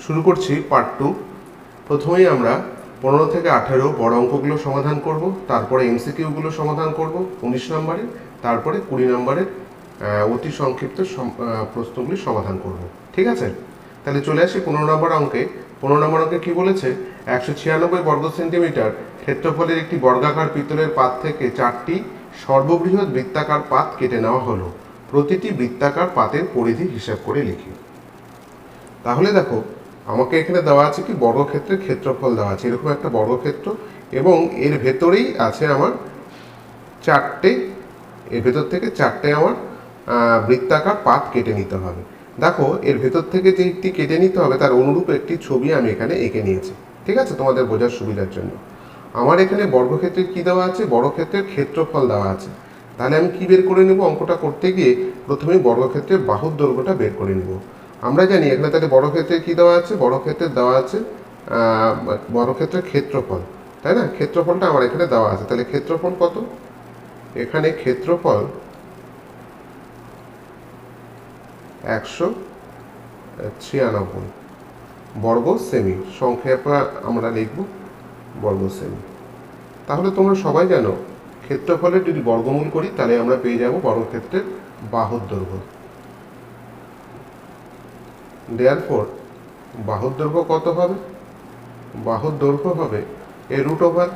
শুরু করছি পার্ট 2। প্রথমেই আমরা 15 থেকে 18 বড় অঙ্কগুলো সমাধান করব, তারপরে এমসিকিউগুলো সমাধান করব 19 নম্বরে, তারপরে 20 নম্বরের অতি সংক্ষিপ্ত প্রশ্নগুলি সমাধান করব। ঠিক আছে, তাহলে চলে আসি 15 নম্বর অঙ্কে। 15 নম্বর অঙ্কে কী বলেছে? 196 বর্গ সেন্টিমিটার ক্ষেত্রফলের একটি বর্গাকার পিতলের পাত থেকে 4টি সর্ববৃহৎ বৃত্তাকার পাত কেটে নেওয়া হলো। প্রতিটি বৃত্তাকার পাতের পরিধি হিসাব করে লিখি। তাহলে দেখো, আমাকে এখানে দেওয়া আছে কি, বর্গক্ষেত্রের ক্ষেত্রফল দেওয়া আছে, এরকম একটা বর্গক্ষেত্র, এবং এর ভেতরেই আছে আমার চারটে, এর ভেতর থেকে চারটে আমার বৃত্তাকার পাত কেটে নিতে হবে। দেখো, এর ভেতর থেকে যে একটি কেটে নিতে হবে তার অনুরূপ একটি ছবি আমি এখানে এঁকে নিয়েছি। ঠিক আছে, তোমাদের বোঝার সুবিধার জন্য। আমার এখানে বর্গক্ষেত্রের কি দেওয়া আছে? বর্গক্ষেত্রের ক্ষেত্রফল দেওয়া আছে। তাহলে আমি কি বের করে নেব? অঙ্কটা করতে গিয়ে প্রথমেই বর্গক্ষেত্রের বাহুর দৈর্ঘ্যটা বের করে নেব। আমরা জানি এখানে তাহলে বর্গক্ষেত্রে কি দেওয়া আছে? বর্গক্ষেত্রের দেওয়া আছে বর্গক্ষেত্রের ক্ষেত্রফল, তাই না? ক্ষেত্রফলটা আমার এখানে দেওয়া আছে। তাহলে ক্ষেত্রফল কত? এখানে ক্ষেত্রফল 196 বর্গ সেমি, সংক্ষেপে আমরা লিখব বর্গ সেমি। তাহলে তোমরা সবাই জানো ক্ষেত্রফলের যদি বর্গমূল করি তাহলে আমরা পেয়ে যাব বর্গক্ষেত্রের বাহুর দৈর্ঘ্য। দেয়ারফর বাহুর দৈর্ঘ্য কত হবে? বাহুর দৈর্ঘ্য হবে এর রুট ওভার,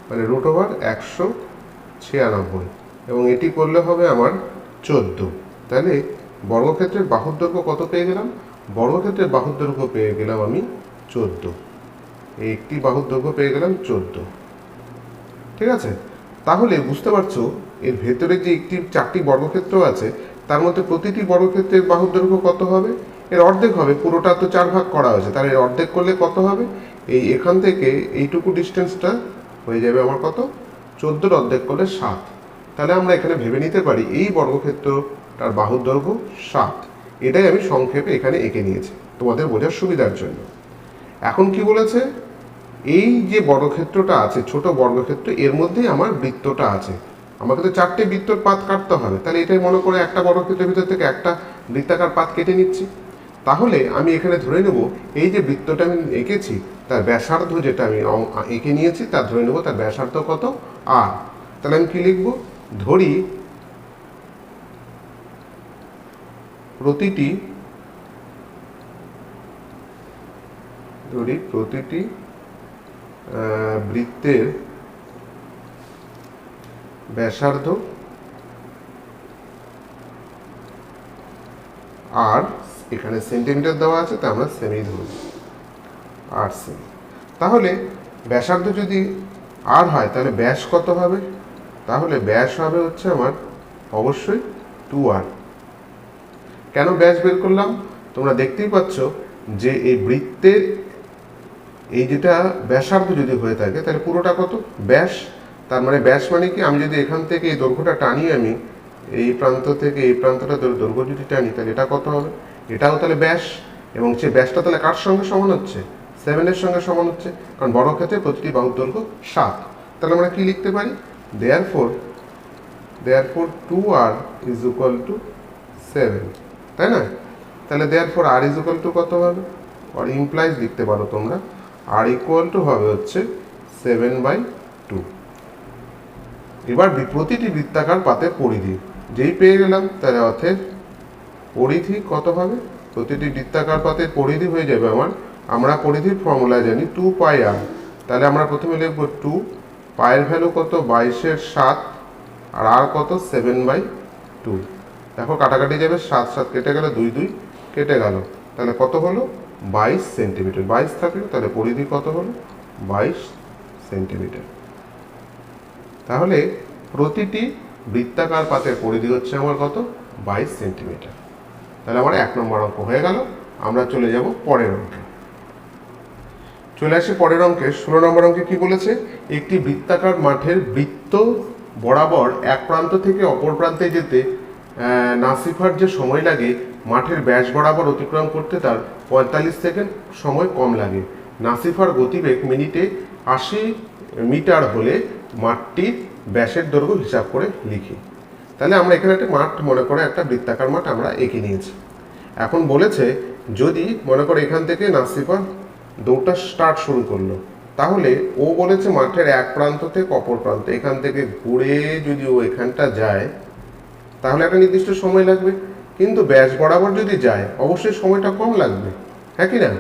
মানে রুট ওভার 196, এবং এটি করলে হবে আমার 14। তাহলে বর্গক্ষেত্রের বাহুর দৈর্ঘ্য কত পেয়ে গেলাম? বর্গক্ষেত্রের বাহুর দৈর্ঘ্য পেয়ে গেলাম আমি 14। এই একটি বাহুর দৈর্ঘ্য পেয়ে গেলাম 14। ঠিক আছে, তাহলে বুঝতে পারছো এর ভেতরে যে চারটি বর্গক্ষেত্র আছে তার মধ্যে প্রতিটি বর্গক্ষেত্রের বাহুর দৈর্ঘ্য কত হবে? এর অর্ধেক হবে। পুরোটা তো 4 ভাগ করা হয়েছে, তাহলে এর অর্ধেক করলে কত হবে? এই এখান থেকে এইটুকু ডিস্টেন্সটা হয়ে যাবে আমার কত? 14 অর্ধেক করলে 7। তাহলে আমরা এখানে ভেবে নিতে পারি এই বর্গক্ষেত্রটার বাহুর দৈর্ঘ্য 7। এটাই আমি সংক্ষেপে এখানে এঁকে নিয়েছি তোমাদের বোঝার সুবিধার জন্য। এখন কি বলেছে? এই যে বর্গক্ষেত্রটা আছে, ছোট বর্গক্ষেত্র, এর মধ্যেই আমার বৃত্তটা আছে। আমাকে তো 4টে বৃত্তর পাত কাটতে হবে, তাহলে এটাই মনে করে একটা বর্গক্ষেত্রের ভিতর থেকে একটা বৃত্তাকার পাত কেটে নিচ্ছি। তাহলে আমি এখানে ধরে নেব এই যে বৃত্তটা আমি এঁকেছি তার ব্যাসার্ধ, যেটা আমি এঁকে নিয়েছি তার ধরে নেব তার ব্যাসার্ধ কত? আর। তাহলে আমি কি লিখব? ধরি প্রতিটি বৃত্তের ব্যাসার্ধ আর, এখানে সেন্টিমিটার দেওয়া আছে তাই আমরা সেমি ধরব, 8 সেমি। তাহলে ব্যাসার্ধ যদি আর হয় তাহলে ব্যাস কত হবে? তাহলে ব্যাস হবে হচ্ছে আমার অবশ্যই 2r। কেন ব্যাস বের করলাম? তোমরা দেখতেই পাচ্ছ যে এই বৃত্তের এই যেটা ব্যাসার্ধ যদি হয়ে থাকে তাহলে পুরোটা কত? ব্যাস। তার মানে ব্যাস মানে কি, আমি যদি এখান থেকে এই দৈর্ঘ্যটা টানি, আমি এই প্রান্ত থেকে এই প্রান্তটা দৈর্ঘ্য যদি টানি তাহলে এটা কত হবে? এটাও তাহলে ব্যাস, এবং সে ব্যাসটা তাহলে কার সঙ্গে সমান হচ্ছে? 7-এর সঙ্গে সমান হচ্ছে, কারণ বর্গক্ষেত্রে প্রতিটি বাহুর দৈর্ঘ্য 7। তাহলে আমরা কি লিখতে পারি? Therefore 2r is equal two 7, তাই না? তাহলে therefore r is equal two কত হবে? আর ইমপ্লাইজ লিখতে পারো তোমরা, r ইকুয়াল টু হবে হচ্ছে 7/2। এবার প্রতিটি বৃত্তাকার পাতের পরিধি যেই পেয়ে গেলাম, তাহলে অর্থের পরিধি কত হবে? প্রতিটি বৃত্তাকার পাতের পরিধি হয়ে যাবে আমরা পরিধির ফর্মুলা জানি 2πr। তাহলে আমরা প্রথমে লিখব 2, পায়ের ভ্যালু কত? 22/7, আর আর কত? 7/2। দেখো কাটাকাটি যাবে, 7 7 কেটে গেল, 2 2 কেটে গেল, তাহলে কত হলো? 22 সেন্টিমিটার। 22 থাকলো, তাহলে পরিধি কত হলো? 22 সেন্টিমিটার। তাহলে প্রতিটি বৃত্তাকার পাতের পরিধি হচ্ছে আমার কত? 22 সেন্টিমিটার। তাহলে আমার 1 নম্বর অঙ্ক হয়ে গেল। আমরা চলে যাব পরের অঙ্কে। চলে আসি পরের অঙ্কে। 16 নম্বর অঙ্কে কি বলেছে? একটি বৃত্তাকার মাঠের বৃত্ত বরাবর এক প্রান্ত থেকে অপর প্রান্তে যেতে নাসিফার যে সময় লাগে মাঠের ব্যাস বরাবর অতিক্রম করতে তার 45 সেকেন্ড সময় কম লাগে। নাসিফার গতিবেগ মিনিটে 80 মিটার হলে মাঠটির ব্যাসের দৈর্ঘ্য হিসাব করে লিখি। তাহলে আমরা এখানে একটা মাঠ মনে করে একটা বৃত্তাকার মাঠ আমরা এঁকে নিয়েছি। এখন বলেছে যদি মনে করো এখান থেকে নাসিফা দৌড়টা স্টার্ট শুরু করলো, তাহলে ও বলেছে মাঠের এক প্রান্ত থেকে অপর প্রান্ত, এখান থেকে ঘুরে যদি ও এখানটা যায় তাহলে একটা নির্দিষ্ট সময় লাগবে, কিন্তু ব্যাস বরাবর যদি যায় অবশ্যই সময়টা কম লাগবে, হ্যাঁ কি না?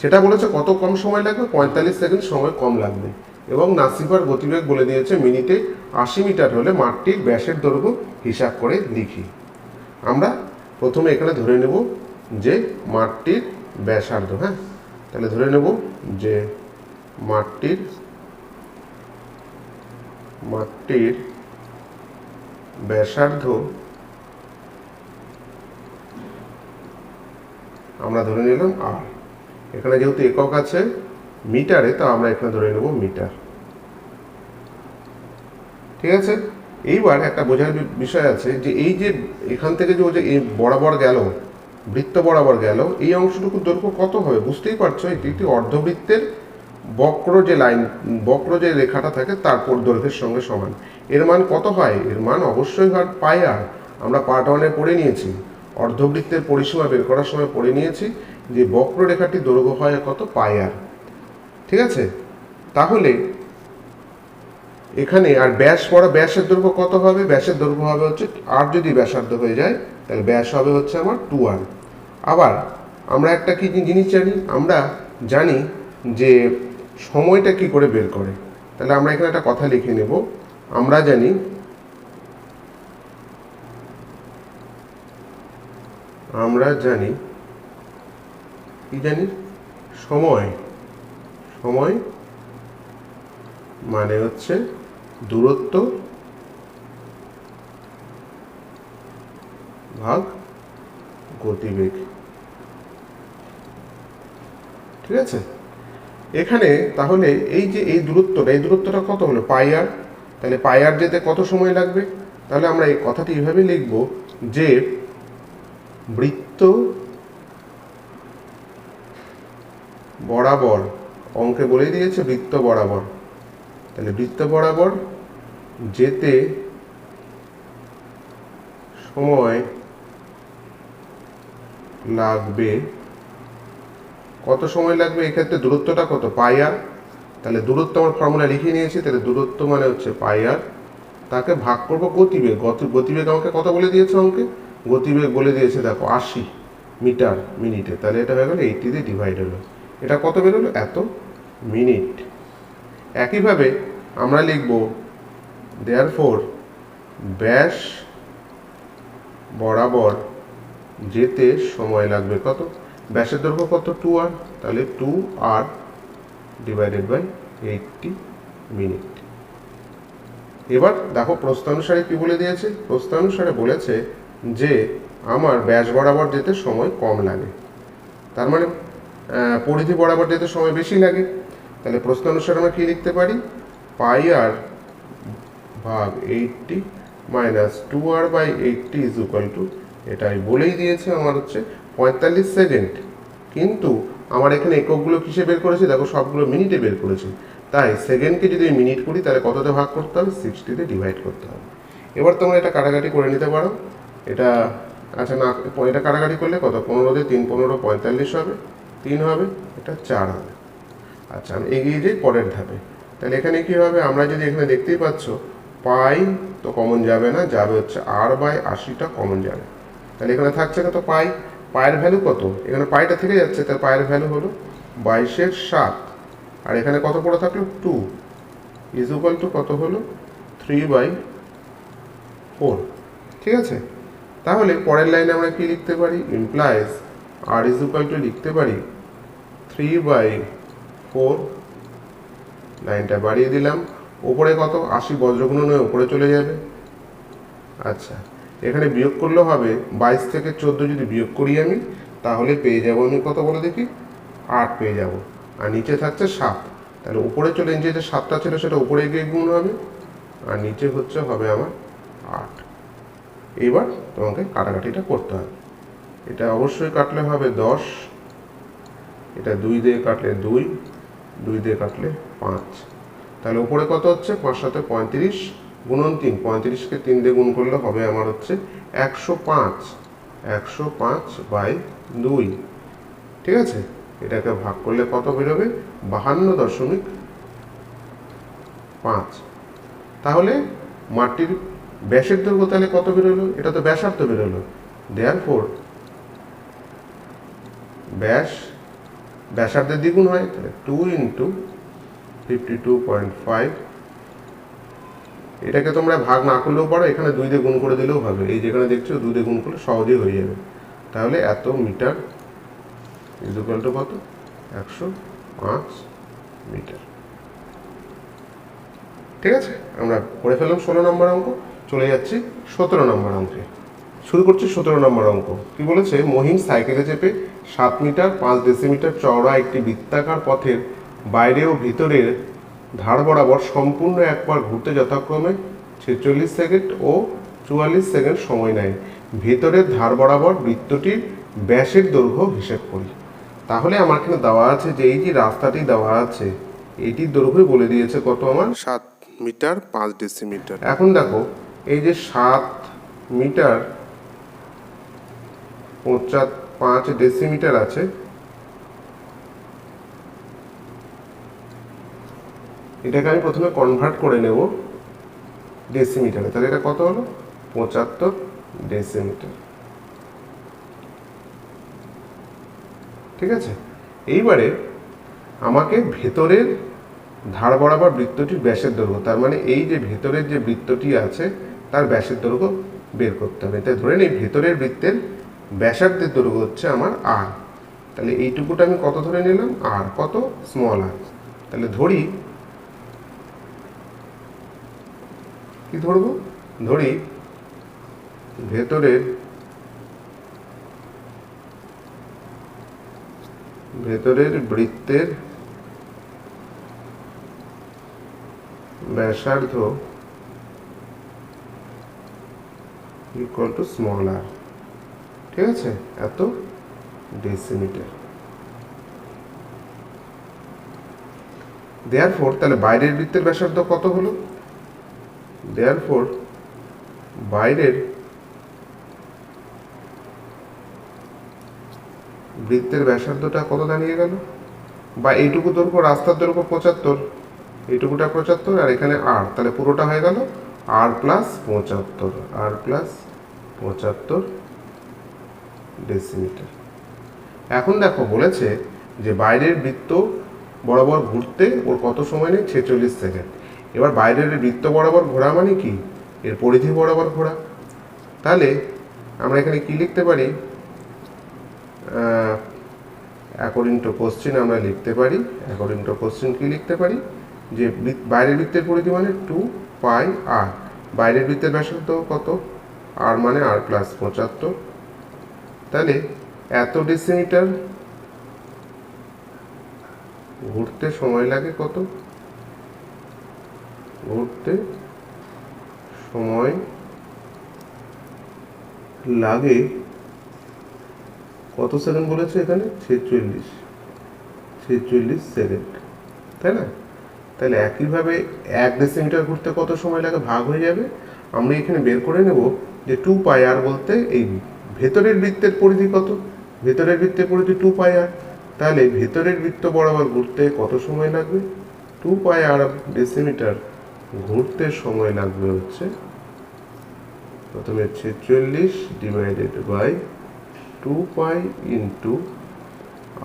সেটা বলেছে কত কম সময় লাগবে, 45 সেকেন্ড সময় কম লাগবে। এবং নাসিফার গতিবেগ বলে দিয়েছে মিনিটে 80 মিটার হলে মাঠটির ব্যাসের দৈর্ঘ্য হিসাব করে লিখি। আমরা প্রথমে এখানে ধরে নেব যে মাঠটির ব্যাসার্ধ, হ্যাঁ, তাহলে ধরে নেব যে মাঠটির ব্যাসার্ধ আমরা ধরে নিলাম আর, এখানে যেহেতু একক আছে মিটারে, তা আমরা এখানে ধরে নেব মিটার। ঠিক আছে, এইবার একটা বোঝার বিষয় আছে যে এই যে এখান থেকে যে ও যে এই বরাবর গেল, বৃত্ত বরাবর গেল, এই অংশটুকু দৈর্ঘ্য কত হবে বুঝতেই পারছো। এটি একটি অর্ধবৃত্তের বক্র যে লাইন, বক্র যে রেখাটা থাকে তারপর দৈর্ঘ্যের সঙ্গে সমান। এর মান কত হয়? এর মান অবশ্যই হয় পাই আর। আমরা পার্ট 1-এ পড়ে নিয়েছি, অর্ধবৃত্তের পরিসীমা বের করার সময় পড়ে নিয়েছি যে বক্ররেখাটির দৈর্ঘ্য হয় কত, পাই আর। ঠিক আছে, তাহলে এখানে আর ব্যাস বড়, ব্যাসের দৈর্ঘ্য কত হবে? ব্যাসের দৈর্ঘ্য হবে হচ্ছে আর, যদি ব্যাসার্ধ হয়ে যায় তাহলে ব্যাস হবে হচ্ছে আমার 2r। আবার আমরা একটা কি জিনিস জানি, আমরা জানি যে সময়টা কি করে বের করে, তাহলে আমরা এখানে একটা কথা লিখে নেব। আমরা জানি কি জানি, সময় মানে হচ্ছে দূরত্ব ভাগ গতিবেগ। ঠিক আছে, এখানে তাহলে এই যে এই দূরত্বটা কত হলো, পাই আর। তাহলে পাই আর যেতে কত সময় লাগবে? তাহলে আমরা এই কথাটি এইভাবে লিখব যে বৃত্ত বরাবর, অঙ্কে বলে দিয়েছে বৃত্ত বরাবর, তাহলে বৃত্ত বরাবর যেতে সময় লাগবে, কত সময় লাগবে? এক্ষেত্রে দূরত্বটা কত, পাই আর। তাহলে দূরত্ব আমার ফর্মুলা লিখে নিয়েছি, তাহলে দূরত্ব মানে হচ্ছে পাই আর, তাকে ভাগ করবো গতিবেগ। গতিবেগ আমাকে কত বলে দিয়েছে অঙ্কে? গতিবেগ বলে দিয়েছে দেখো 80 মিটার মিনিটে, তাহলে এটা হয়ে গেল 80 দিয়ে ডিভাইড হলো, এটা কত বেরোলো, এত মিনিট। একইভাবে আমরা লিখব দেয়ারফর ব্যাস বরাবর যেতে সময় লাগবে কত, ব্যাসের দৈর্ঘ্য কত, 2r, তাহলে 2r ডিভাইডেড বাই 80 মিনিট। এবার দেখো প্রস্তানুসারে কি বলে দিয়েছে, প্রস্তানুসারে বলেছে যে আমার ব্যাস বরাবর যেতে সময় কম লাগে, তার মানে পরিধি বরাবর যেতে সময় বেশি লাগে। তাহলে প্রস্তানুসারে আমরা কি লিখতে পারি, পাই আর ভাগ 80 minus 2r by 80 is equal to, এটাই বলেই দিয়েছে আমার হচ্ছে 45 সেকেন্ড, কিন্তু আমার এখানে এককগুলো কিসে বের করেছি দেখো, সবগুলো মিনিটে বের করেছি, তাই সেকেন্ডকে যদি মিনিট করি তাহলে কততে ভাগ করতে হবে, 60-তে ডিভাইড করতে হবে। এবার তোমরা এটা কাটাকাটি করে নিতে পারো, এটা আচ্ছা না, এটা কাটাকাটি করলে কত, 15 দিয়ে 3 15 45 হবে, 3 হবে, এটা 4 হবে। আচ্ছা আমি এগিয়ে যাই পরের ধাপে। তাহলে এখানে কি হবে, আমরা যদি এখানে দেখতেই পাচ্ছ পাই তো কমন যাবে না, যাবে হচ্ছে আর বাই 80টা কমন যাবে, তাহলে এখানে থাকছে কত, পাই। পায়ের ভ্যালু কত, এখানে পাইটা থেকে যাচ্ছে, তার পায়ের ভ্যালু হলো 22/7, আর এখানে কত পড়ে থাকলো 2 ইজ ইকুয়াল টু কত হলো 3/4। ঠিক আছে, তাহলে পরের লাইনে আমরা কি লিখতে পারি, implies R is equal to লিখতে পারি 3/4, লাইনটা বাড়িয়ে দিলাম, ওপরে কত 80 বজ্রগুণনে ওপরে চলে যাবে। আচ্ছা এখানে বিয়োগ করলেও হবে, 22 থেকে 14 যদি বিয়োগ করি আমি, তাহলে পেয়ে যাবো আমি কত বলে দেখি, 8 পেয়ে যাব, আর নিচে থাকছে 7, তাহলে উপরে চলে নিচে যে 7টা ছিল সেটা উপরে গিয়ে গুণ হবে, আর নিচে হচ্ছে হবে আমার 8। এবার তোমাকে কাটাকাটিটা করতে হবে, এটা অবশ্যই কাটলে হবে 10, এটা 2 দিয়ে কাটলে 2, 2 দিয়ে কাটলে 5, তাহলে উপরে কত হচ্ছে 5 7 35 গুণন 3, 35কে 3 দিয়ে গুণ করলে হবে আমার হচ্ছে 105, 105/2, ঠিক আছে। এটাকে ভাগ করলে কত বেরোবে? 52.5। তাহলে মাটির ব্যাসের দৈর্ঘ্য তাহলে কত বেরোলো? এটা তো ব্যাসার্ধ বেরোলো। দেয়ারফোর ব্যাসার্ধের দ্বিগুণ হয়, তাহলে 2 × 52.5। এটাকে তোমরা ভাগ না করলেও পারো, এখানে 2 দিয়ে গুণ করে দিলেও হবে। এই যেখানে দেখছো 2 দিয়ে গুণ করলে সহজেই হয়ে যাবে। তাহলে এত মিটার ইকুয়াল টু কত? 105 মিটার। ঠিক আছে, আমরা করে ফেললাম 16 নম্বর অঙ্ক। চলে যাচ্ছি 17 নম্বর অঙ্কে। শুরু করছি 17 নম্বর অঙ্ক। কি বলেছে? মহিম সাইকেলে চেপে 7 মিটার 5 ডেসিমিটার চওড়া একটি বৃত্তাকার পথের বাইরে ও ভিতরের ধার বরাবর সম্পূর্ণ একবার ঘুরতে যথাক্রমে 46 সেকেন্ড ও 44 সেকেন্ড সময় নেয়। ভেতরের ধার বরাবর বৃত্তটির ব্যাসের দৈর্ঘ্য হিসেব করি। তাহলে আমার এখানে দেওয়া আছে যে এই যে রাস্তাটি দেওয়া আছে, এটির দৈর্ঘ্য বলে দিয়েছে কত? আমার 7 মিটার 5 ডেসিমিটার। এখন দেখো এই যে 7 মিটার 5 ডেসিমিটার আছে, এটাকে আমি প্রথমে কনভার্ট করে নেব ডেসিমিটারে। তাহলে এটা কত হলো? 75 ডেসিমিটার। ঠিক আছে, এইবারে আমাকে ভেতরের ধার বরাবর বৃত্তটির ব্যাসের দৈর্ঘ্য, তার মানে এই যে ভেতরের যে বৃত্তটি আছে তার ব্যাসের দৈর্ঘ্য বের করতে হবে। তাই ধরে নিই ভেতরের বৃত্তের ব্যাসার্ধের দৈর্ঘ্য হচ্ছে আমার আর। তাহলে এইটুকুটা আমি কত ধরে নিলাম? আর। কত? স্মল আর। তাহলে ধরি, কি ধরবো? ধরি ভেতরের বৃত্তের ব্যাসার্ধ ইকুয়াল টু স্মল আর। ঠিক আছে, এত ডেসিমিটার। দেয়ারফোর তাহলে বাইরের বৃত্তের ব্যাসার্ধ কত হলো? দেয়ারফোর বাইরের বৃত্তের ব্যাসার্ধটা কত দাঁড়িয়ে গেল? বা এইটুকু দৈর্ঘ্য, রাস্তার দৈর্ঘ্য 75, এইটুকুটা 75 আর এখানে আর, তাহলে পুরোটা হয়ে গেল আর প্লাস 75, আর প্লাস 75 ডেসিমিটার। এখন দেখো বলেছে যে বাইরের বৃত্ত বরাবর ঘুরতে ওর কত সময় নেই? 46 সেকেন্ড। এবার বাইরের বৃত্ত বরাবর ঘোরা মানে কি? এর পরিধি বরাবর ঘোরা। তাহলে আমরা এখানে কি লিখতে পারি? অ্যাকর্ডিং টু কোশ্চেন আমরা লিখতে পারি, অ্যাকর্ডিং টু কোশ্চেন কি লিখতে পারি? যে বাইরের বৃত্তের পরিধি মানে 2πr। বাইরের বৃত্তের ব্যাসার্ধ কত? আর মানে আর প্লাস 75। তাহলে এত ডেসিমিটার ঘুরতে সময় লাগে কত? ঘুরতে সময় লাগে কত সেকেন্ড বলেছে এখানে? 46 সেকেন্ড, তাই না? তাহলে একইভাবে 1 ডেসিমিটার ঘুরতে কত সময় লাগে? ভাগ হয়ে যাবে। আমরা এখানে বের করে নেব যে 2πr বলতে এই ভেতরের বৃত্তের পরিধি কত? ভেতরের বৃত্তের পরিধি 2πr। তাহলে ভেতরের বৃত্ত বরাবর ঘুরতে কত সময় লাগবে? 2πr ডেসিমিটার ঘুরতে সময় লাগবে হচ্ছে প্রথমে 46 divided by 2π into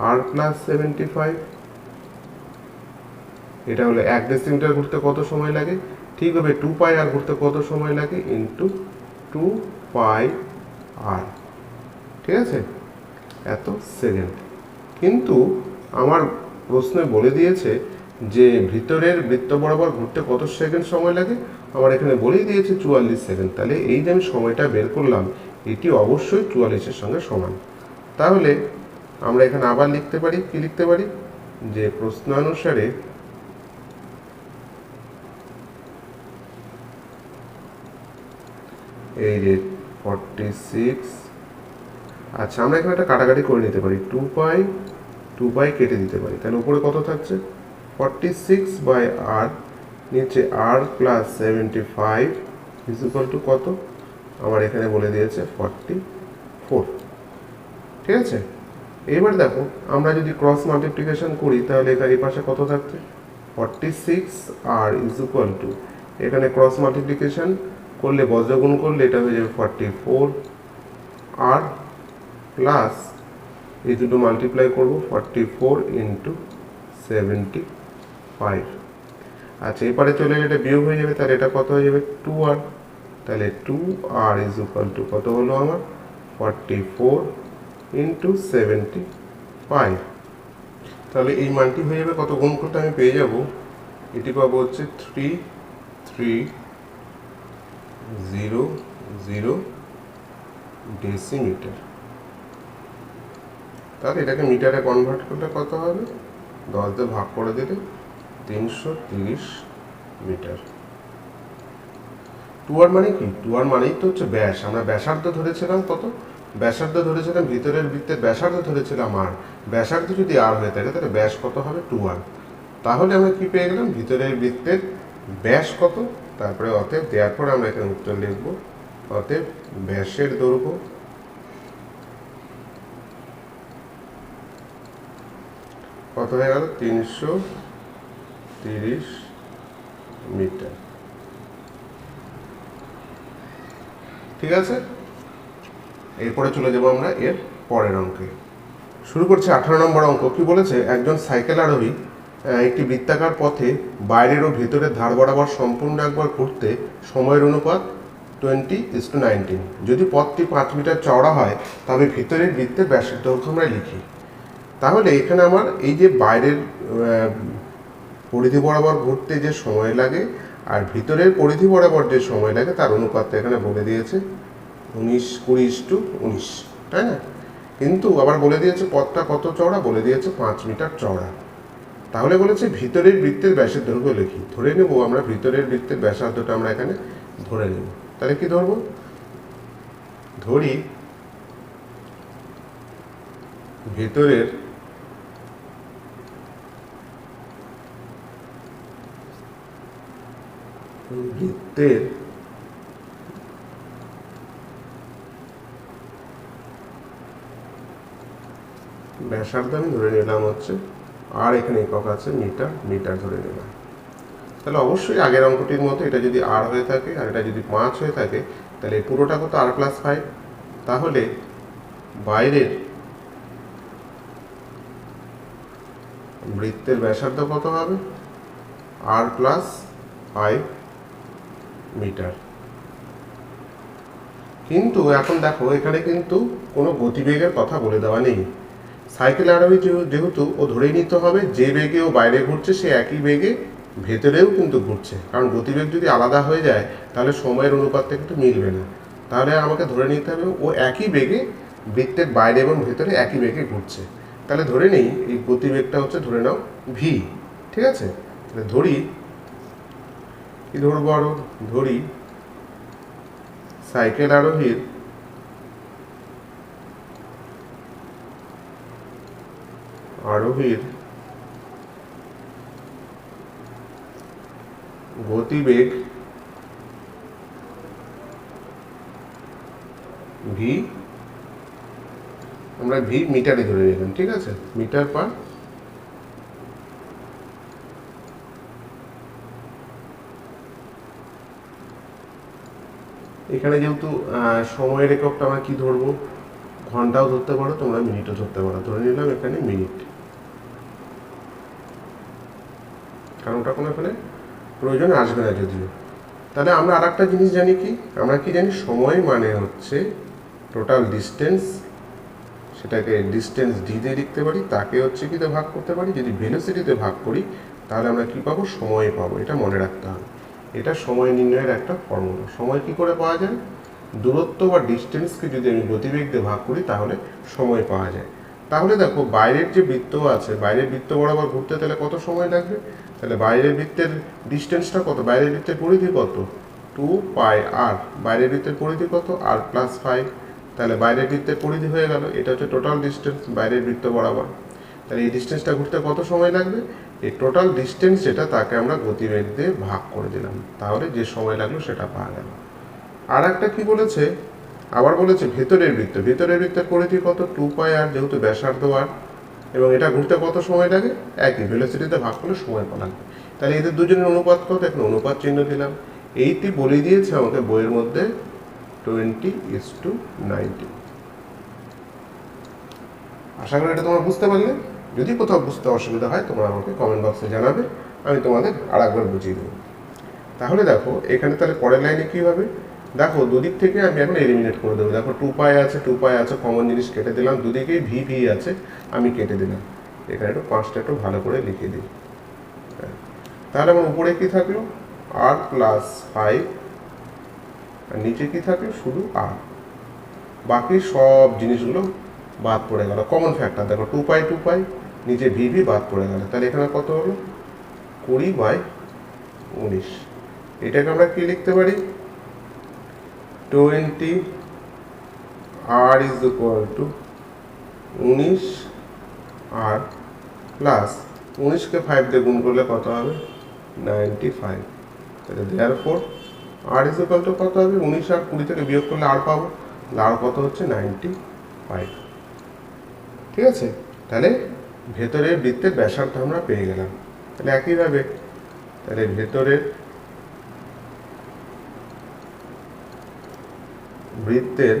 r plus 75। এটা হলো 1 ডেসিমিটার ঘুরতে কত সময় লাগে? ঠিক হবে 2πr ঘুরতে কত সময় লাগে? Into 2πr। ঠিক আছে, এত সেকেন্ড। কিন্তু আমার প্রশ্নে বলে দিয়েছে যে ভিতরের বৃত্ত বরাবর ঘুরতে কত সেকেন্ড সময় লাগে? আমার এখানে বলেই দিয়েছে 44 সেকেন্ড। তাহলে এই যে আমি সময়টা বের করলাম এটি অবশ্যই 44-এর সঙ্গে সমান। তাহলে আমরা এখানে আবার লিখতে পারি, কি লিখতে পারি? যে প্রশ্নানুসারে এই যে 46, আচ্ছা আমরা এখানে একটা কাটাকাটি করে নিতে পারি, 2π কেটে দিতে পারি। তাহলে উপরে কত থাকছে? 46/r, নিচে r plus 75 is equal two কত? আমার এখানে বলে দিয়েছে 45। 4। ঠিক আছে, এবার দেখো আমরা যদি ক্রস মাল্টিপ্লিকেশন করি তাহলে এখানে এই পাশে কত থাকছে 46 আর ইজ ইকুয়াল টু এখানে ক্রস মাল্টিপ্লিকেশন করলে বজ্রগুণ করলে এটা হয়ে যাবে 44 আর প্লাস এই দুটো মাল্টিপ্লাই করবো 44 ইন্টু 75। আচ্ছা এবারে চলে গেলে এটা বিয়োগ হয়ে যাবে, তাহলে এটা কত হয়ে যাবে 2r, তাহলে 2r ইজ ইকুয়াল টু কত হলো আমার 44 ইন্টু 75। তাহলে এই মানটি হয়ে যাবে কত, গুণ করতে আমি পেয়ে যাব, এটি পাবো হচ্ছে 3300 ডেসিমিটার। তাহলে এটাকে মিটারে কনভার্ট করলে কত হবে, 10 দিয়ে ভাগ করে দিলে 330 মিটার। 2r মানে কি, 2r মানেই তো হচ্ছে ব্যাস। আমরা ব্যাসার্ধ ধরেছিলাম কত, ব্যাসার্ধ ধরেছিলাম ভিতরের বৃত্তের ব্যাসার্ধ ধরেছিলাম আর, ব্যাসার্ধ যদি আর হয়ে থাকে তাহলে ব্যাস কত হবে 2r। তাহলে আমরা কি পেয়ে গেলাম, ভিতরের বৃত্তের ব্যাস কত, তারপরে অতএব দেওয়ার পর আমরা এখানে উত্তর লিখব, অতএব ব্যাসের দৈর্ঘ্য কত হয়ে গেল 330 মিটার। ঠিক আছে, এরপরে চলে যাব আমরা এর পরের অঙ্কে। শুরু করছে 18 নম্বর অঙ্ক। কি বলেছে, একজন সাইকেল আরোহী একটি বৃত্তাকার পথে বাইরের ও ভেতরের ধার বরাবর সম্পূর্ণ একবার ঘুরতে সময়ের অনুপাত 20:19। যদি পথটি 5 মিটার চওড়া হয় তবে ভিতরের বৃত্তের ব্যাসের দৈর্ঘ্য আমরা লিখি। তাহলে এখানে আমার এই যে বাইরের পরিধি বরাবর ঘুরতে যে সময় লাগে আর ভিতরের পরিধি বরাবর যে সময় লাগে তার অনুপাতটা এখানে বলে দিয়েছে 19:20, তাই না? কিন্তু আবার বলে দিয়েছে পথটা কত চওড়া, বলে দিয়েছে 5 মিটার চওড়া। তাহলে বলেছে ভিতরের বৃত্তের ব্যাসের দৈর্ঘ্য লিখি। ধরে নেব আমরা ভিতরের বৃত্তের ব্যাসার্ধটা আমরা এখানে ধরে নেব। তাহলে কি ধরবো, ধরি ভিতরের বৃত্তের ব্যাসার্ধ আমি ধরে নিলাম হচ্ছে, আর এখানে একক আছে মিটার, মিটার ধরে নিলাম। তাহলে অবশ্যই আগের অঙ্কটির মতো এটা যদি আর হয়ে থাকে আর এটা যদি 5 হয়ে থাকে তাহলে পুরোটা কত r+5। তাহলে বাইরের বৃত্তের ব্যাসার্ধ কত হবে r+5 মিটার। কিন্তু এখন দেখো এখানে কিন্তু কোনো গতিবেগের কথা বলে দেওয়া নেই। সাইকেল আরোহী যেহেতু ও ধরেই নিতে হবে যে বেগে ও বাইরে ঘুরছে সে একই বেগে ভেতরেও কিন্তু ঘুরছে, কারণ গতিবেগ যদি আলাদা হয়ে যায় তাহলে সময়ের অনুপাতটা কিন্তু মিলবে না। তাহলে আমাকে ধরে নিতে হবে ও একই বেগে বৃত্তের বাইরে এবং ভেতরে একই বেগে ঘুরছে। তাহলে ধরে নেই এই গতিবেগটা হচ্ছে, ধরে নাও v। ঠিক আছে, তাহলে ধরি কি ধরবো, আরো ধরি সাইকেল আরোহীর গতিবেগ v, আমরা v মিটারে ধরে নিলাম। ঠিক আছে, মিটার পার এখানে যেহেতু সময়ের এককটা আমরা কি ধরবো, ঘন্টাও ধরতে পারো তোমরা, মিনিটও ধরতে পারো। ধরে নিলাম এখানে মিনিট, কারণ ওটা কোনো এখানে প্রয়োজন আসবে না যদিও। তাহলে আমরা আর একটা জিনিস জানি, কি আমরা কি জানি, সময় মানে হচ্ছে টোটাল ডিস্টেন্স, সেটাকে ডিস্টেন্স ডি দিয়ে লিখতে পারি, তাকে হচ্ছে কিতে ভাগ করতে পারি, যদি ভেলোসিটিতে ভাগ করি তাহলে আমরা কি পাবো, সময় পাবো। এটা মনে রাখতে হবে, এটা সময় নির্ণয়ের একটা ফর্মুলা। সময় কি করে পাওয়া যায়, দূরত্ব বা ডিস্টেন্সকে যদি আমি গতিবেগ দিয়ে ভাগ করি তাহলে সময় পাওয়া যায়। তাহলে দেখো বাইরের যে বৃত্ত আছে, বাইরের বৃত্ত বরাবর ঘুরতে তাহলে কত সময় লাগবে, তাহলে বাইরের বৃত্তের ডিস্টেন্সটা কত, বাইরের বৃত্তের পরিধি কত 2πr, বাইরের বৃত্তের পরিধি কত r+5। তাহলে বাইরের বৃত্তের পরিধি হয়ে গেল, এটা হচ্ছে টোটাল ডিস্টেন্স বাইরের বৃত্ত বরাবর। তাহলে এই ডিস্টেন্সটা ঘুরতে কত সময় লাগবে, এই টোটাল ডিস্টেন্স যেটা তাকে আমরা গতিবেগ দিয়ে ভাগ করে দিলাম, তাহলে যে সময় লাগলো সেটা পাওয়া গেল। আর একটা কি বলেছে, আবার বলেছে ভেতরের বৃত্ত, ভেতরের বৃত্তের পরিধি কত, 2 পাই আর, যেহেতু ব্যাসার্ধ আর, এবং এটা ঘুরতে কত সময় লাগে, একই ভেলোসিটিতে ভাগ করলে সময় লাগবে। তাহলে এদের দুজনের অনুপাত কত, এখন অনুপাত চিহ্ন দিলাম। এইটি বলে দিয়েছে আমাকে বইয়ের মধ্যে 20:90। আশা করি এটা তোমরা বুঝতে পারলে। যদি কোথাও বুঝতে অসুবিধা হয় তোমরা আমাকে কমেন্ট বক্সে জানাবে, আমি তোমাদের আর একবার বুঝিয়ে দেবো। তাহলে দেখো এখানে তাহলে পরের লাইনে কী হবে, দেখো দুদিক থেকে আমি এখন এলিমিনেট করে দেবো। দেখো 2 পাই আছে, 2 পাই আছে, কমন জিনিস কেটে দিলাম, দুদিকেই ভি ভি আছে, আমি কেটে দিলাম। এখানে একটু 5টা একটু ভালো করে লিখে দিই। তাহলে আমার উপরে কি থাকলো, r+5, আর নিচে কি থাকলো, শুধু r। বাকি সব জিনিসগুলো বাদ পড়ে গেল, কমন ফ্যাক্টর দেখো 2 পাই 2 পাই, নিচে ভি ভি বাদ পড়ে গেল। তাহলে এখানে কত হলো, 20/19। এটাকে আমরা কি লিখতে পারি, 20 r is equal to 19 r plus 19কে 5 দিয়ে গুণ করলে কত হবে, 95। তাহলে therefore r is equal to কত হবে, 19 আর 20 থেকে বিয়োগ করলে r পাবো, আর কত হচ্ছে 95। ঠিক আছে, তাহলে ভেতরের বৃত্তের ব্যাসার্ধ আমরা পেয়ে গেলাম। তাহলে একইভাবে তাহলে ভেতরের বৃত্তের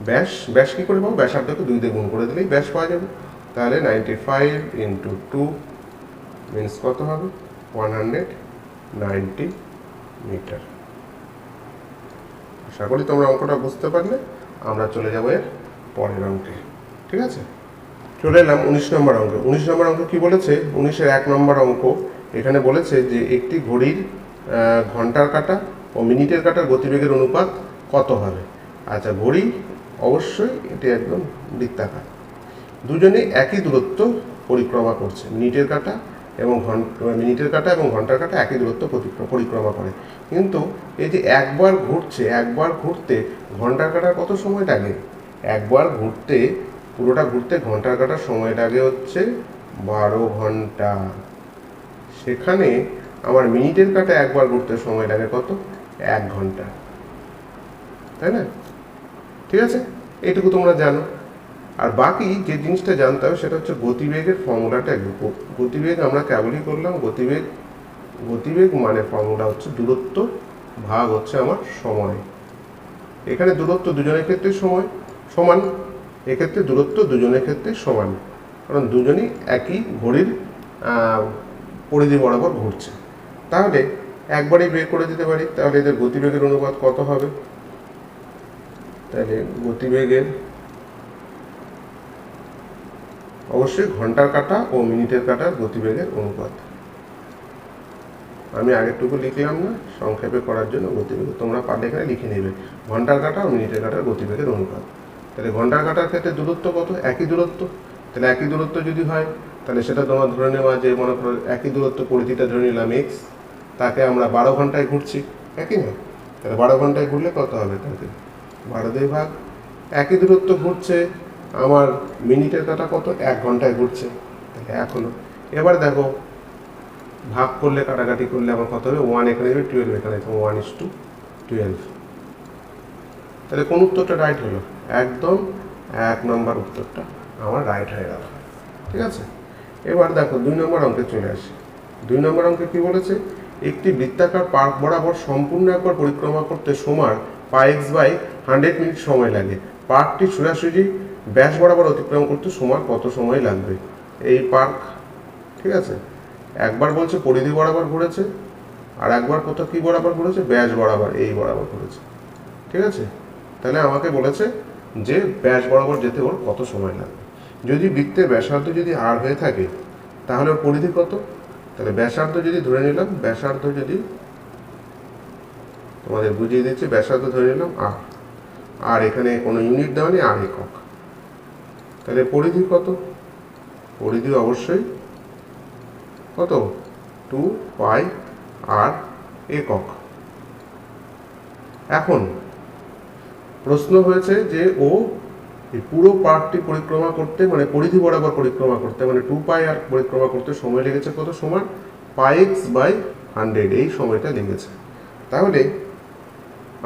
ব্যাস, ব্যাস কি করে পাবো, ব্যাসার্ধকে 2 দিয়ে গুণ করে দিলেই ব্যাস পাওয়া যাবে। তাহলে 95 × 2 মিনস কত হবে, 190 মিটার। আশা করি তোমরা অঙ্কটা বুঝতে পারলে। আমরা চলে যাবো এর পরের অঙ্কে। ঠিক আছে, চলে এলাম 19 নম্বর অঙ্কে। 19 নম্বর অঙ্ক কি বলেছে, 19-এর 1 নম্বর অঙ্ক এখানে বলেছে যে একটি ঘড়ির ঘন্টার কাঁটা ও মিনিটের কাঁটার গতিবেগের অনুপাত কত হবে। আচ্ছা, ঘড়ি অবশ্যই এটি একদম বৃত্তাকার, দুজনেই একই দূরত্ব পরিক্রমা করছে, মিনিটের কাঁটা এবং ঘন্টার কাঁটা একই দূরত্ব পরিক্রমা করে। কিন্তু এই যে একবার ঘুরছে, একবার ঘুরতে ঘন্টার কাঁটার কত সময় লাগে, একবার ঘুরতে পুরোটা ঘুরতে ঘন্টার কাঁটার সময় লাগে হচ্ছে 12 ঘন্টা। সেখানে আমার মিনিটের কাঁটা একবার ঘুরতে সময় লাগে কত, 1 ঘন্টা, তাই না? ঠিক আছে, এইটুকু তোমরা জানো। আর বাকি যে জিনিসটা জানতে হবে সেটা হচ্ছে গতিবেগের ফর্মুলাটা। গতিবেগ আমরা কেবলই করলাম, গতিবেগ মানে ফর্মুলা হচ্ছে দূরত্ব ভাগ হচ্ছে আমার সময়। এখানে দূরত্ব দুজনের ক্ষেত্রে সমান, এক্ষেত্রে দূরত্ব দুজনের ক্ষেত্রে সমান, কারণ দুজনই একই ঘড়ির পরিধি বরাবর ঘুরছে। তাহলে একবারই বের করে দিতে পারি, তাহলে এদের গতিবেগের অনুপাত কত হবে। তাহলে গতিবেগের অবশ্যই ঘন্টার কাঁটা ও মিনিটের কাঁটার গতিবেগের অনুপাত। আমি আগেরটুকু লিখলাম না, সংক্ষেপে করার জন্য গতিবেগ তোমরা পারলে এখানে লিখে নেবে, ঘন্টার কাঁটা ও মিনিটের কাঁটার গতিবেগের অনুপাত। তাহলে ঘন্টার কাঁটার ক্ষেত্রে দূরত্ব কত, একই দূরত্ব। তাহলে একই দূরত্ব যদি হয় তাহলে সেটা তোমার ধরে নেওয়া যে, মনে করো একই দূরত্ব পরিধিটা ধরে নিলাম x, তাকে আমরা 12 ঘন্টায় ঘুরছি, একই না? তাহলে 12 ঘন্টায় ঘুরলে কত হবে, তাকে 12 দিয়ে ভাগ। একই দূরত্ব ঘুরছে আমার মিনিটের কাঁটা কত, 1 ঘন্টায় ঘুরছে, তাহলে 1 হলো। এবার দেখো ভাগ করলে কাটাকাটি করলে আমার কত হবে, 1 এখানে যাবে, 12 এখানে যাবে, 1:12। তাহলে কোন উত্তরটা রাইট হলো, একদম 1 নম্বর উত্তরটা আমার রাইট হয়ে গেল। ঠিক আছে, এবার দেখো 2 নম্বর অঙ্কে চলে আসি। 2 নম্বর অঙ্কে কি বলেছে, একটি বৃত্তাকার পার্ক বরাবর সম্পূর্ণ একবার পরিক্রমা করতে সমান πx/100 মিনিট সময় লাগে। পার্কটি সোজাসুজি ব্যাস বরাবর অতিক্রম করতে সমান কত সময় লাগবে। এই পার্ক, ঠিক আছে, একবার বলছে পরিধি বরাবর ঘুরেছে, আর একবার কোথাও কি বরাবর ঘুরেছে, ব্যাস বরাবর, এই বরাবর ঘুরেছে। ঠিক আছে, তাহলে আমাকে বলেছে যে ব্যাস বরাবর যেতে ওর কত সময় লাগবে। যদি বৃত্তের ব্যাসার্ধ যদি আর হয়ে থাকে তাহলে ওর পরিধি কত, তাহলে ব্যাসার্ধ যদি ধরে নিলাম, ব্যাসার্ধ যদি তোমাদের বুঝিয়ে দিচ্ছি, ব্যাসার্ধ ধরে নিলাম আর এখানে কোনো ইউনিট দেওয়া নেই, আর একক। তাহলে পরিধি কত, পরিধি অবশ্যই কত, 2 πr একক। এখন প্রশ্ন হয়েছে যে ও এই পুরো পার্কটি পরিক্রমা করতে, মানে পরিধি বরাবর পরিক্রমা করতে, মানে 2 πr পরিক্রমা করতে সময় লেগেছে কত, সমান πx/100 100 এই সময়টা লেগেছে। তাহলে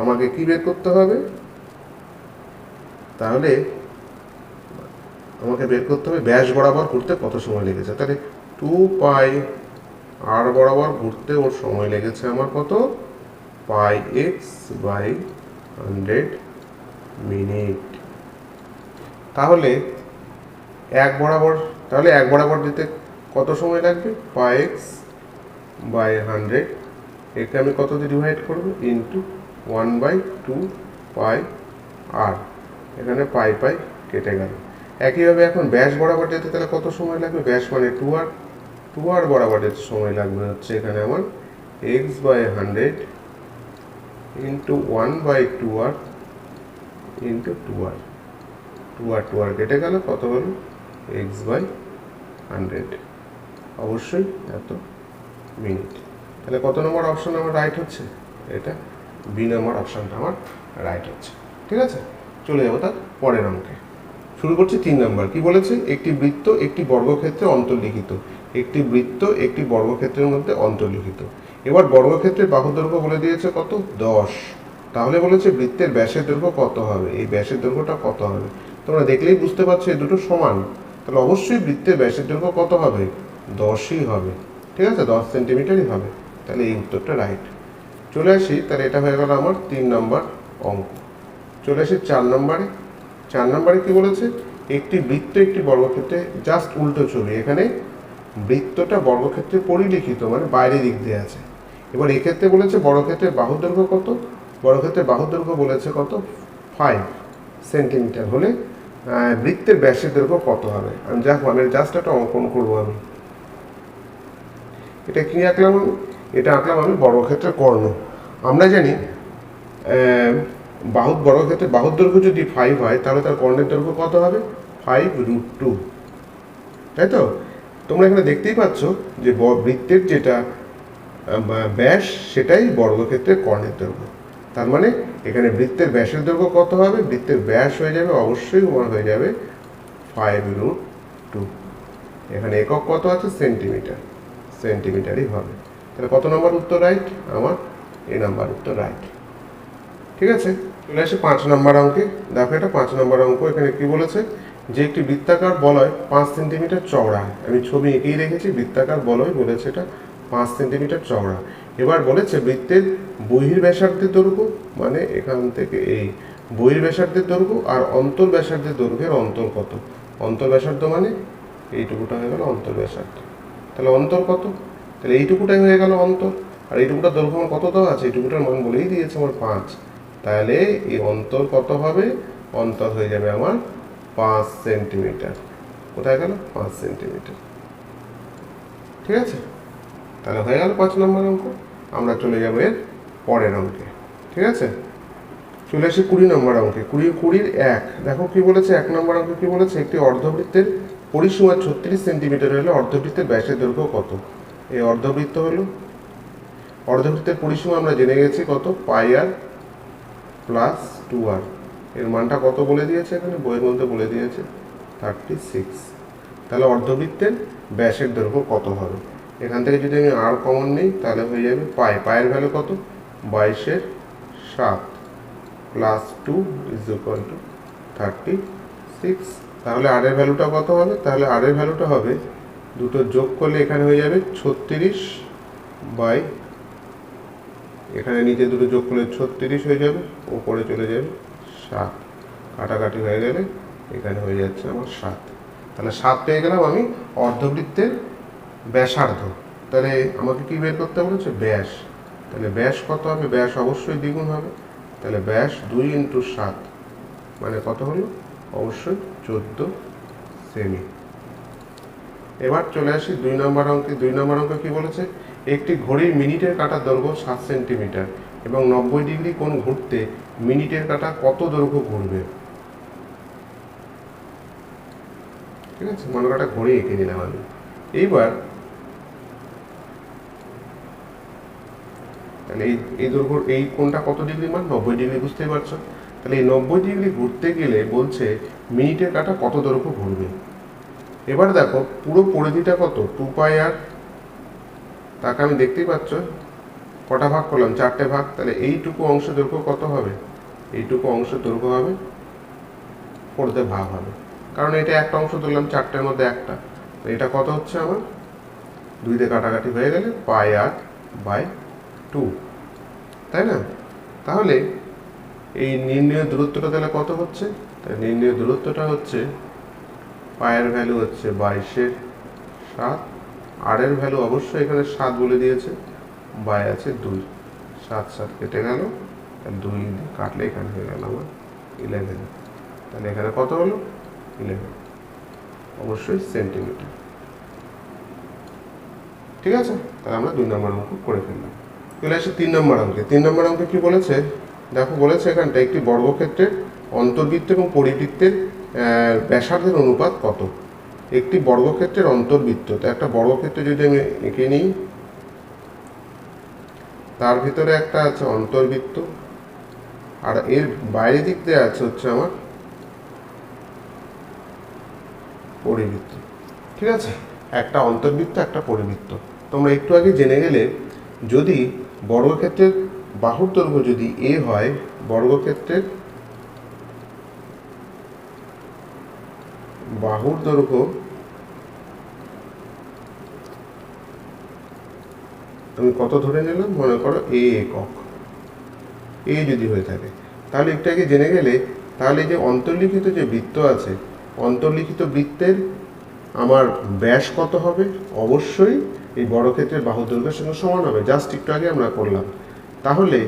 আমাকে কি বের করতে হবে? তাহলে আমাকে বের করতে হবে ব্যাস বরাবর ঘুরতে কত সময় লেগেছে। তাহলে 2 পাই আর বরাবর ঘুরতে ওর সময় লেগেছে আমার কত? পাই এক্স বাই 100 মিনিট। তাহলে এক বরাবর দিতে কত সময় লাগবে? পাই এক্স বাই 100, একে আমি কত দিয়ে ডিভাইড করবো? ইন্টু 1/2 পাই আর, এখানে পাই পাই কেটে গেল। একইভাবে এখন ব্যাস বরাবর যেতে তাহলে কত সময় লাগবে? ব্যাস মানে 2 আর বরাবর যেতে সময় লাগবে হচ্ছে এখানে আমার X by 100 into 1/2 R into 2 R কেটে গেল, কত হলো? এক্স বাই 100, অবশ্যই এত মিনিট। তাহলে কত নম্বর অপশন আমার রাইট হচ্ছে? এটা বি নম্বর অপশনটা আমার রাইট হচ্ছে। ঠিক আছে, চলে যাবো তার পরের অঙ্কে। শুরু করছি 3 নম্বর। কি বলেছে? একটি বৃত্ত একটি বর্গক্ষেত্রে অন্তর্লিখিত। একটি বৃত্ত একটি বর্গক্ষেত্রের মধ্যে অন্তর্লিখিত। এবার বর্গক্ষেত্রের বাহুদৈর্ঘ্য বলে দিয়েছে কত? 10। তাহলে বলেছে বৃত্তের ব্যাসের দৈর্ঘ্য কত হবে? এই ব্যাসের দৈর্ঘ্যটা কত হবে? তোমরা দেখলেই বুঝতে পারছো এই দুটো সমান। তাহলে অবশ্যই বৃত্তের ব্যাসের দৈর্ঘ্য কত হবে? 10ই হবে। ঠিক আছে, 10 সেন্টিমিটারই হবে। তাহলে এই উত্তরটা রাইট। চলে আসি, তাহলে এটা হয়ে গেল আমার 3 নম্বর অঙ্ক। চলে আসি 4 নম্বরে। 4 নম্বরে কি বলেছে? একটি বৃত্ত একটি বর্গক্ষেত্রে, জাস্ট উল্টো ছবি। এখানে বৃত্তটা বর্গক্ষেত্রে পরিলিখিত, মানে বাইরে দিক দিয়ে আছে। এবার এক্ষেত্রে বলেছে বর্গক্ষেত্রের বাহুদৈর্ঘ্য কত? বর্গক্ষেত্রের বাহুদৈর্ঘ্য বলেছে কত? 5 সেন্টিমিটার হলে বৃত্তের ব্যাসের দৈর্ঘ্য কত হবে? আমি জাস্ট একটা অঙ্কন করবো আমি। এটা কি আঁকলাম? এটা আঁকলাম আমি বর্গক্ষেত্রের কর্ণ। আমরা জানি বর্গক্ষেত্রের বাহুর দৈর্ঘ্য যদি 5 হয় তাহলে তার কর্ণের দৈর্ঘ্য কত হবে? 5√2, তাই তো? তোমরা এখানে দেখতেই পাচ্ছ যে বৃত্তের যেটা ব্যাস সেটাই বর্গক্ষেত্রের কর্ণের দৈর্ঘ্য। তার মানে এখানে বৃত্তের ব্যাসের দৈর্ঘ্য কত হবে? বৃত্তের ব্যাস হয়ে যাবে অবশ্যই হয়ে যাবে 5√2। এখানে একক কত আছে? সেন্টিমিটারই হবে। তাহলে কত নম্বর উত্তর রাইট? আমার এ নাম্বার উত্তর রাইট। ঠিক আছে, চলে আসে 5 নম্বর অঙ্কে। দেখো এটা 5 নম্বর অঙ্ক। এখানে কি বলেছে? যে একটি বৃত্তাকার বলয় 5 সেন্টিমিটার চওড়া। আমি ছবি এঁকেই রেখেছি। বৃত্তাকার বলয় বলেছে এটা 5 সেন্টিমিটার চওড়া। এবার বলেছে বৃত্তের বহির্ব্যাসার্ধের দৈর্ঘ্য, মানে এখান থেকে এই বহির্ব্যাসার্ধের দৈর্ঘ্য আর অন্তর্ব্যাসার্ধের দৈর্ঘ্যের অন্তর কত? অন্তর্ব্যাসার্ধ মানে এইটুকুটা হয়ে গেল অন্তর্ব্যাসার্ধ। তাহলে অন্তর কত? তাহলে এইটুকুটাই হয়ে গেল অন্তর। আর এইটুকুটার দৈর্ঘ্য আমার কত দেওয়া আছে? এইটুকুটার মান বলেই দিয়েছে আমার 5। তাহলে এই অন্তর কত হবে? অন্তর হয়ে যাবে আমার 5 সেন্টিমিটার। কোথায় গেল? 5 সেন্টিমিটার। ঠিক আছে, তাহলে হয়ে গেল 5 নম্বর অঙ্ক। আমরা চলে যাবো এর পরের অঙ্কে। ঠিক আছে, চলে আসি 20 নম্বর অঙ্কে। 20 1। দেখো কি বলেছে 1 নম্বর অঙ্কে? কি বলেছে? একটি অর্ধবৃত্তের পরিসীমা 36 সেন্টিমিটার হলে অর্ধবৃত্তের ব্যাসের দৈর্ঘ্য কত? এই অর্ধবৃত্ত হলো, অর্ধবৃত্তের পরিসীমা আমরা জেনে গেছি কত? পাই আর প্লাস 2r। এর মানটা কত বলে দিয়েছে? এখানে বইয়ের মধ্যে বলে দিয়েছে 36। তাহলে অর্ধবৃত্তের ব্যাসের দৈর্ঘ্য কত হবে? এখান থেকে যদি আমি আর কমন নিই তাহলে হয়ে যাবে পায়ের ভ্যালু কত? 22/7 প্লাস 2 ইজ ইকুয়াল টু 36। তাহলে আর এর ভ্যালুটা কত হবে? তাহলে আর এর ভ্যালুটা হবে, দুটো যোগ করলে এখানে হয়ে যাবে 36 বাই, এখানে নিচে দুটো যোগ করলে 36 হয়ে যাবে, ওপরে চলে যাবে 7, কাটাকাটি হয়ে গেলে এখানে হয়ে যাচ্ছে আমার 7। তাহলে 7 পেয়ে গেলাম আমি অর্ধবৃত্তের ব্যাসার্ধ। তাহলে আমাকে কি বের করতে বলেছে? ব্যাস। তাহলে ব্যাস কত হবে? ব্যাস অবশ্যই দ্বিগুণ হবে। তাহলে ব্যাস 2 × 7 মানে কত হলো? অবশ্যই 14 সেমি। এবার চলে আসি 2 নম্বর অঙ্কে। 2 নম্বর অঙ্কে কি বলেছে? একটি ঘড়ির মিনিটের কাঁটার দৈর্ঘ্য 7 সেন্টিমিটার এবং 90 ডিগ্রি কোণ ঘুরতে মিনিটের কাঁটা কত দৈর্ঘ্য ঘুরবে? ঠিক আছে, মনে কাটা ঘড়ি এঁকে নিলাম আমি। এইবার তাহলে এই দৈর্ঘ্য, এই কোণটা কত ডিগ্রি মান? 90 ডিগ্রি, বুঝতেই পারছো। তাহলে এই 90 ডিগ্রি ঘুরতে গেলে বলছে মিনিটের কাঁটা কত দৈর্ঘ্য ঘুরবে। এবার দেখো পুরো পরিধিটা কত? 2 পাই আর তাকে আমি দেখতেই পাচ্ছ কটা ভাগ করলাম, 4টে ভাগ। তাহলে এইটুকু অংশ দৈর্ঘ্য কত হবে? এইটুকু অংশ দৈর্ঘ্য হবে 4 ভাগ হবে, কারণ এটা একটা অংশ ধরলাম 4টের মধ্যে একটা। এটা কত হচ্ছে আমার? 2 দিয়ে কাটাকাটি হয়ে গেলে πr/2, তাই না? তাহলে এই নির্ণয় দূরত্বটা তাহলে কত হচ্ছে? তাই নির্ণয় দূরত্বটা হচ্ছে পায়ের ভ্যালু হচ্ছে 22/7, আর এর ভ্যালু অবশ্যই এখানে 7 বলে দিয়েছে, বাই আছে 2, 7 কেটে গেল, 2 কাটলে এখানে হয়ে গেল আমার 11। তাহলে এখানে কত হলো? 11, অবশ্যই সেন্টিমিটার। ঠিক আছে, তাহলে আমরা 2 নম্বর অঙ্ক করে ফেললাম। চলে আসে 3 নম্বর অঙ্কে। 3 নম্বর অঙ্কে কি বলেছে দেখো, বলেছে এখানটা একটি বর্গক্ষেত্রের অন্তর্বৃত্ত এবং পরিবৃত্তের ব্যাসার্ধের অনুপাত কত? একটি বর্গক্ষেত্রের অন্তর্বৃত্ত, তো একটা বর্গক্ষেত্র যদি আমি এঁকে নিই, তার ভিতরে একটা আছে অন্তর্বৃত্ত, আর এর বাইরে দিক দিয়ে আছে হচ্ছে আমার পরিবৃত্ত। ঠিক আছে, একটা অন্তর্বৃত্ত একটা পরিবৃত্ত। তোমরা একটু আগে জেনে গেলে, যদি বর্গক্ষেত্রের বাহুর দৈর্ঘ্য যদি এ হয়, বর্গক্ষেত্রের বাহুর দৈর্ঘ্য আমি কত ধরে নিলাম, মনে করো এ একক, এ যদি হয়ে থাকে, তাহলে একটু আগে জেনে গেলে, তাহলে যে অন্তর্লিখিত যে বৃত্ত আছে, অন্তর্লিখিত বৃত্তের আমার ব্যাস কত হবে? অবশ্যই এই বর্গক্ষেত্রের বাহু দৈর্ঘ্যের সঙ্গে সমান হবে, জাস্ট একটু আগে আমরা করলাম। তাহলে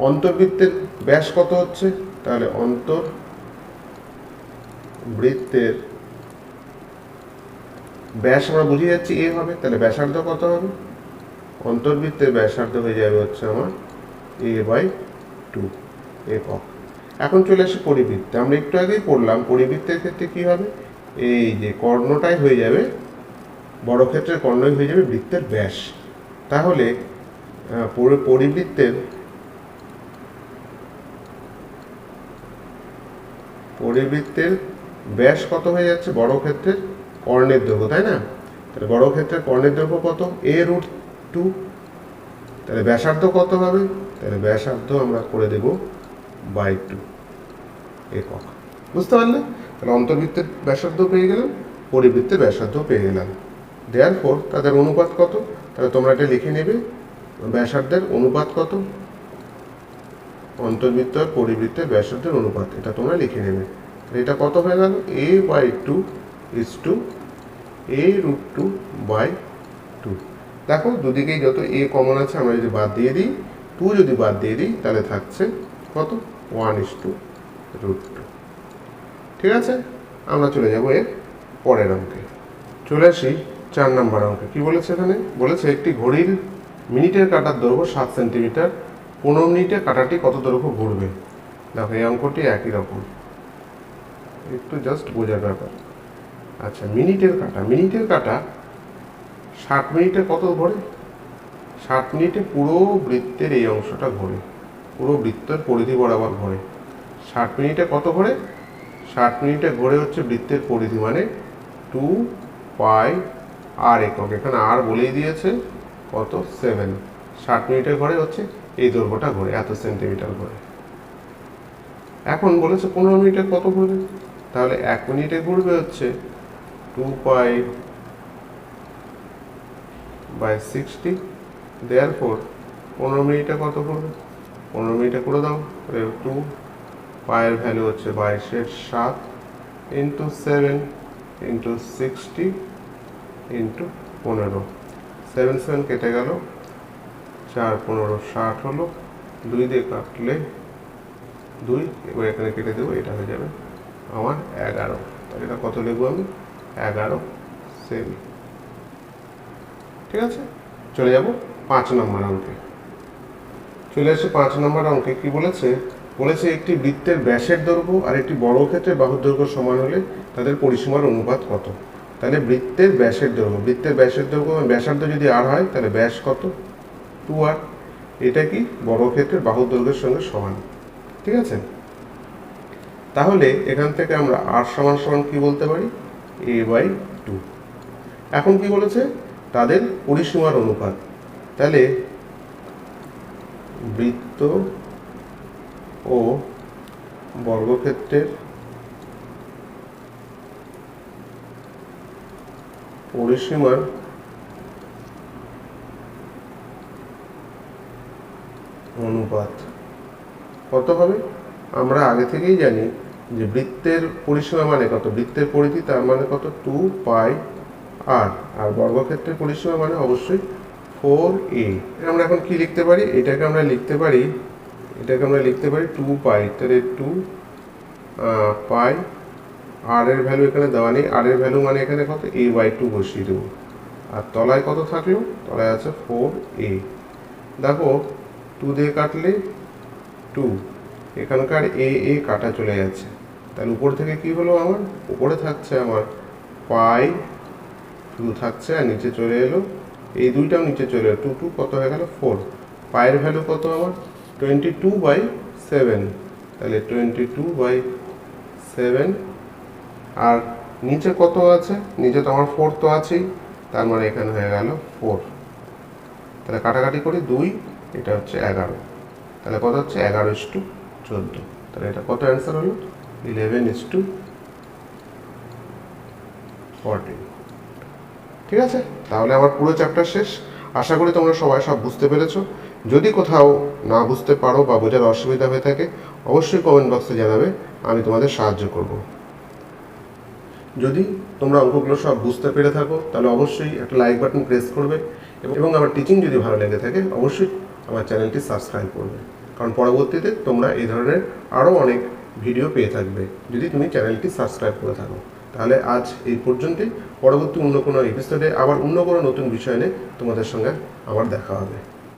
অন্তর্বৃত্তের ব্যাস কত হচ্ছে? তাহলে অন্তর্বৃত্তের ব্যাস আমরা বুঝে যাচ্ছি এ হবে, তাহলে ব্যাসার্ধ কত হবে? অন্তর্বৃত্তের ব্যাসার্ধ হয়ে যাবে হচ্ছে আমার a/2 একক। এখন চলে আসি পরিবৃত্তে। আমরা একটু আগেই পড়লাম পরিবৃত্তের ক্ষেত্রে কি হবে, এই যে কর্ণটাই হয়ে যাবে, বর্গক্ষেত্রের কর্ণই হয়ে যাবে বৃত্তের ব্যাস। তাহলে পরিবৃত্তের ব্যাস কত হয়ে যাচ্ছে? বর্গক্ষেত্রের কর্ণের দৈর্ঘ্য, তাই না? তাহলে বর্গক্ষেত্রের কর্ণের দৈর্ঘ্য কত? a√2। তাহলে ব্যাসার্ধ কত হবে? তাহলে ব্যাসার্ধ আমরা করে দেব /2 একক। বুঝতে পারলে? তাহলে অন্তর্বৃত্তের ব্যাসার্ধ পেয়ে গেলাম, পরিবৃত্তের ব্যাসার্ধ পেয়ে গেলাম। দেয়ারফোর তাদের অনুপাত কত? তাহলে তোমরা এটা লিখে নেবে, ব্যাসার্ধের অনুপাত কত? অন্তর্বৃত্ত আর পরিবৃত্তের ব্যাসার্ধের অনুপাত, এটা তোমরা লিখে নেবে। এটা কত হয়ে গেল? a/2 = a√2/2। দেখো দুদিকেই যত a কমন আছে আমরা যদি বাদ দিয়ে দিই, 2 যদি বাদ দিয়ে দিই, তাহলে থাকছে কত? 1:√2। ঠিক আছে, আমরা চলে যাব এর পরের অঙ্কে। চলে আসি 4 নম্বর অঙ্কে। কি বলেছে এখানে? বলেছে একটি ঘড়ির মিনিটের কাঁটার দৈর্ঘ্য 7 সেন্টিমিটার, 15 মিনিটে কাঁটাটি কত দৈর্ঘ্য ঘুরবে? দেখো এই অঙ্কটি একই রকম, একটু জাস্ট বোঝার ব্যাপার। আচ্ছা, মিনিটের কাঁটা 60 মিনিটে কত ঘোরে? 60 মিনিটে পুরো বৃত্তের এই অংশটা ঘোরে, পুরো বৃত্তের পরিধি বরাবর ঘোরে। 60 মিনিটে কত ঘোরে? 60 মিনিটে ঘোরে হচ্ছে বৃত্তের পরিধি, মানে 2πr একক। এখানে আর বলেই দিয়েছে কত? 7। 60 মিনিটে ঘোরে হচ্ছে এই দৈর্ঘ্যটা ঘোরে, এত সেন্টিমিটার ঘোরে। এখন বলেছে 15 মিনিটে কত ঘুরবে? তাহলে 1 মিনিটে ঘুরবে হচ্ছে 2π/60। দেয়ারফোর 15 মিনিটে কত ঘুরবে? 15 মিনিটে করে দাও, 2 পায়ের ভ্যালু হচ্ছে 22/7 × 7 × 60 × 15। 7 কেটে গেল, 4 15 60 হলো, 2 দিয়ে কাটলে 2, এবার এখানে কেটে দেবো, এটা হয়ে যাবে আমার 11। তাহলে এটা কত লিখবো আমি? 11 সেমি। ঠিক আছে, চলে যাব 5 নম্বর অঙ্কে। চলে আসে 5 নম্বর অঙ্কে। কি বলেছে? বলেছে একটি বৃত্তের ব্যাসের দৈর্ঘ্য আর একটি বর্গক্ষেত্রের বাহুর দৈর্ঘ্য সমান হলে তাদের পরিসীমার অনুপাত কত? তাহলে বৃত্তের ব্যাসের দৈর্ঘ্য, ব্যাসার্ধ যদি আর হয়, তাহলে ব্যাস কত? 2r। এটা কি বর্গক্ষেত্রের বাহুর দৈর্ঘ্যের সঙ্গে সমান। ঠিক আছে, তাহলে এখান থেকে আমরা r সমান কি বলতে পারি? a/2। এখন কি বলেছে? তাদের পরিসীমার অনুপাত। তাহলে বৃত্ত ও বর্গক্ষেত্রের পরিসীমার অনুপাত কত হবে? আমরা আগে থেকেই জানি যে বৃত্তের পরিসীমা মানে কত, বৃত্তের পরিধি তার মানে কত 2πr, আর বর্গক্ষেত্রের পরিসীমা মানে অবশ্যই 4a। আমরা এখন কি লিখতে পারি? এটাকে আমরা লিখতে পারি 2π, তাহলে 2π, আর এর ভ্যালু এখানে দেওয়া নেই, আর এর ভ্যালু মানে এখানে কত a/2 বসিয়ে দেবো। আর তলায় কত থাকলো? তলায় আছে 4a। দেখো 2 দিয়ে কাটলে 2, এখানকার a কাটা চলে যাচ্ছে, তাহলে উপর থেকে কি হলো আমার? উপরে থাকছে আমার পাই, শুধু থাকছে, আর নিচে চলে এলো এই দুইটাও নিচে চলে এলো, 2 কত হয়ে গেল 4। পায়ের ভ্যালু কত আমার? 22/7, তাহলে 22/7। আর নিচে কত আছে? নিচে তো আমার 4 তো আছেই, তার মানে এখানে হয়ে গেল 4। তাহলে কাটাকাটি করি 2, এটা হচ্ছে 11, তাহলে কত হচ্ছে 11:14। তাহলে এটা কত অ্যান্সার হলো? 11:14। ঠিক আছে, তাহলে আমার পুরো চ্যাপ্টার শেষ। আশা করি তোমরা সবাই সব বুঝতে পেরেছো। যদি কোথাও না বুঝতে পারো বা বোঝার অসুবিধা হয়ে থাকে অবশ্যই কমেন্ট বক্সে জানাবে, আমি তোমাদের সাহায্য করব। যদি তোমরা অঙ্কগুলো সব বুঝতে পেরে থাকো তাহলে অবশ্যই একটা লাইক বাটন প্রেস করবে, এবং আমার টিচিং যদি ভালো লেগে থাকে অবশ্যই আমার চ্যানেলটি সাবস্ক্রাইব করবে, কারণ পরবর্তীতে তোমরা এই ধরনের আরও অনেক ভিডিও পেয়ে থাকবে যদি তুমি চ্যানেলটি সাবস্ক্রাইব করে থাকো। তাহলে আজ এই পর্যন্তই। পরবর্তী অন্য কোনো এপিসোডে আবার অন্য কোনো নতুন বিষয় নিয়ে তোমাদের সঙ্গে আবার দেখা হবে।